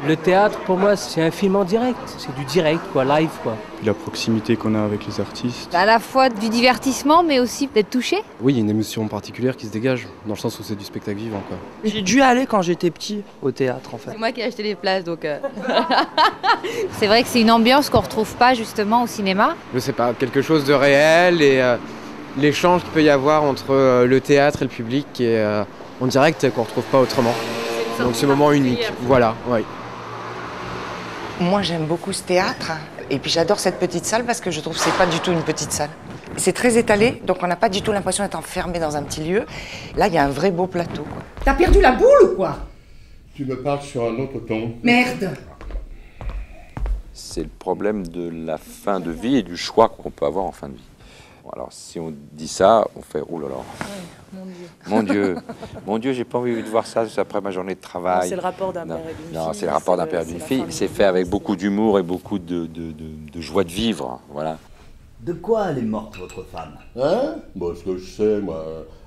Le théâtre, pour moi, c'est un film en direct. C'est du direct, quoi, live, quoi. Puis la proximité qu'on a avec les artistes. À la fois du divertissement, mais aussi d'être touché. Oui, il y a une émotion particulière qui se dégage, dans le sens où c'est du spectacle vivant, quoi. J'ai dû aller quand j'étais petit au théâtre, en fait. C'est moi qui ai acheté les places, donc... C'est vrai que c'est une ambiance qu'on retrouve pas justement au cinéma. Je sais pas, quelque chose de réel et l'échange qu'il peut y avoir entre le théâtre et le public qui est en direct et qu'on retrouve pas autrement. Donc ce moment unique, voilà, oui. Moi j'aime beaucoup ce théâtre et puis j'adore cette petite salle parce que je trouve que c'est pas du tout une petite salle. C'est très étalé, donc on n'a pas du tout l'impression d'être enfermé dans un petit lieu. Là il y a un vrai beau plateau, quoi. T'as perdu la boule ou quoi? Tu me parles sur un autre ton. Merde! C'est le problème de la fin de vie et du choix qu'on peut avoir en fin de vie. Bon, alors si on dit ça, on fait oh là là. Mon Dieu, mon Dieu, j'ai pas envie de voir ça après ma journée de travail. C'est le rapport d'un père et d'une fille. Non, c'est le rapport d'un père et d'une fille. C'est fait avec beaucoup d'humour et beaucoup de joie de vivre, voilà. De quoi elle est morte, votre femme? Hein? Bon, ce que je sais, moi,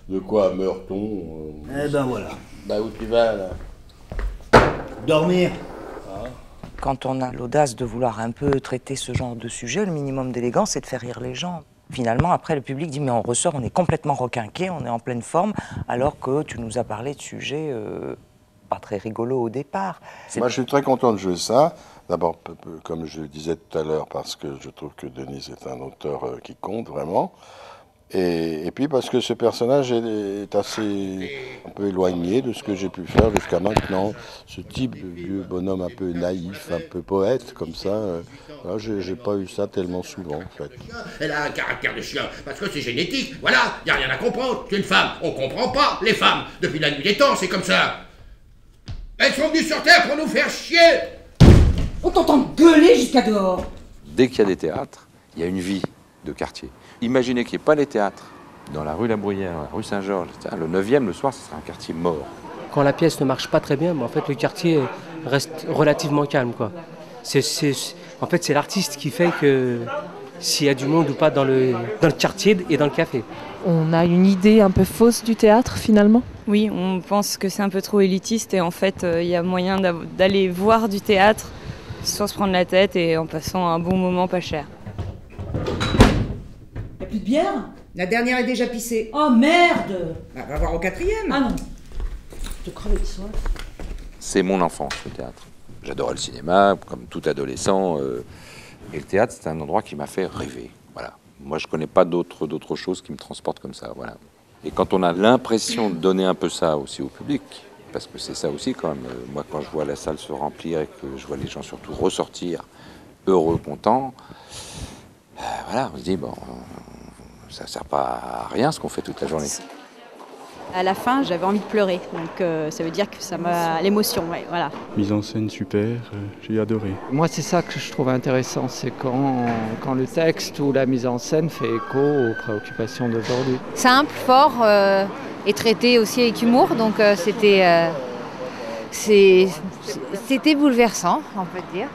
de quoi meurt-on? Eh ben voilà. Bah où tu vas, là? Dormir. Quand on a l'audace de vouloir un peu traiter ce genre de sujet, le minimum d'élégance, c'est de faire rire les gens. Finalement, après, le public dit « mais on ressort, on est complètement requinqué, on est en pleine forme, alors que tu nous as parlé de sujets pas très rigolos au départ. » Moi, je suis très content de jouer ça. D'abord, comme je le disais tout à l'heure, parce que je trouve que Denise est un auteur qui compte vraiment. Et puis parce que ce personnage est assez un peu éloigné de ce que j'ai pu faire jusqu'à maintenant. Ce type de vieux bonhomme un peu naïf, un peu poète comme ça, j'ai pas eu ça tellement souvent en fait. Elle a un caractère de chien, parce que c'est génétique, voilà, y a rien à comprendre. C'est une femme, on comprend pas les femmes. Depuis la nuit des temps, c'est comme ça. Elles sont venues sur Terre pour nous faire chier. On t'entend gueuler jusqu'à dehors. Dès qu'il y a des théâtres, il y a une vie de quartier. Imaginez qu'il n'y ait pas les théâtres dans la rue La Bruyère, la rue Saint-Georges, le 9e, le soir, ce sera un quartier mort. Quand la pièce ne marche pas très bien, en fait, le quartier reste relativement calme, quoi. En fait, c'est l'artiste qui fait que s'il y a du monde ou pas dans le quartier et dans le café. On a une idée un peu fausse du théâtre, finalement? Oui, on pense que c'est un peu trop élitiste et en fait, il y a moyen d'aller voir du théâtre sans se prendre la tête et en passant un bon moment pas cher. Y'a plus de bière? La dernière est déjà pissée. Oh merde! Bah, va voir au 4e. Ah non. Je te crevais de soif. C'est mon enfance, le théâtre. J'adorais le cinéma, comme tout adolescent. Et le théâtre, c'est un endroit qui m'a fait rêver. Voilà. Moi, je connais pas d'autres choses qui me transportent comme ça. Voilà. Et quand on a l'impression de donner un peu ça aussi au public, parce que c'est ça aussi quand même. Moi, quand je vois la salle se remplir et que je vois les gens surtout ressortir heureux, contents, voilà, on se dit, bon, ça sert pas à rien ce qu'on fait toute la journée. À la fin, j'avais envie de pleurer, donc ça veut dire que ça m'a... l'émotion, ouais, voilà. Mise en scène super, j'ai adoré. Moi, c'est ça que je trouve intéressant, c'est quand le texte ou la mise en scène fait écho aux préoccupations d'aujourd'hui. Simple, fort et traité aussi avec humour, donc c'était bouleversant, on peut dire.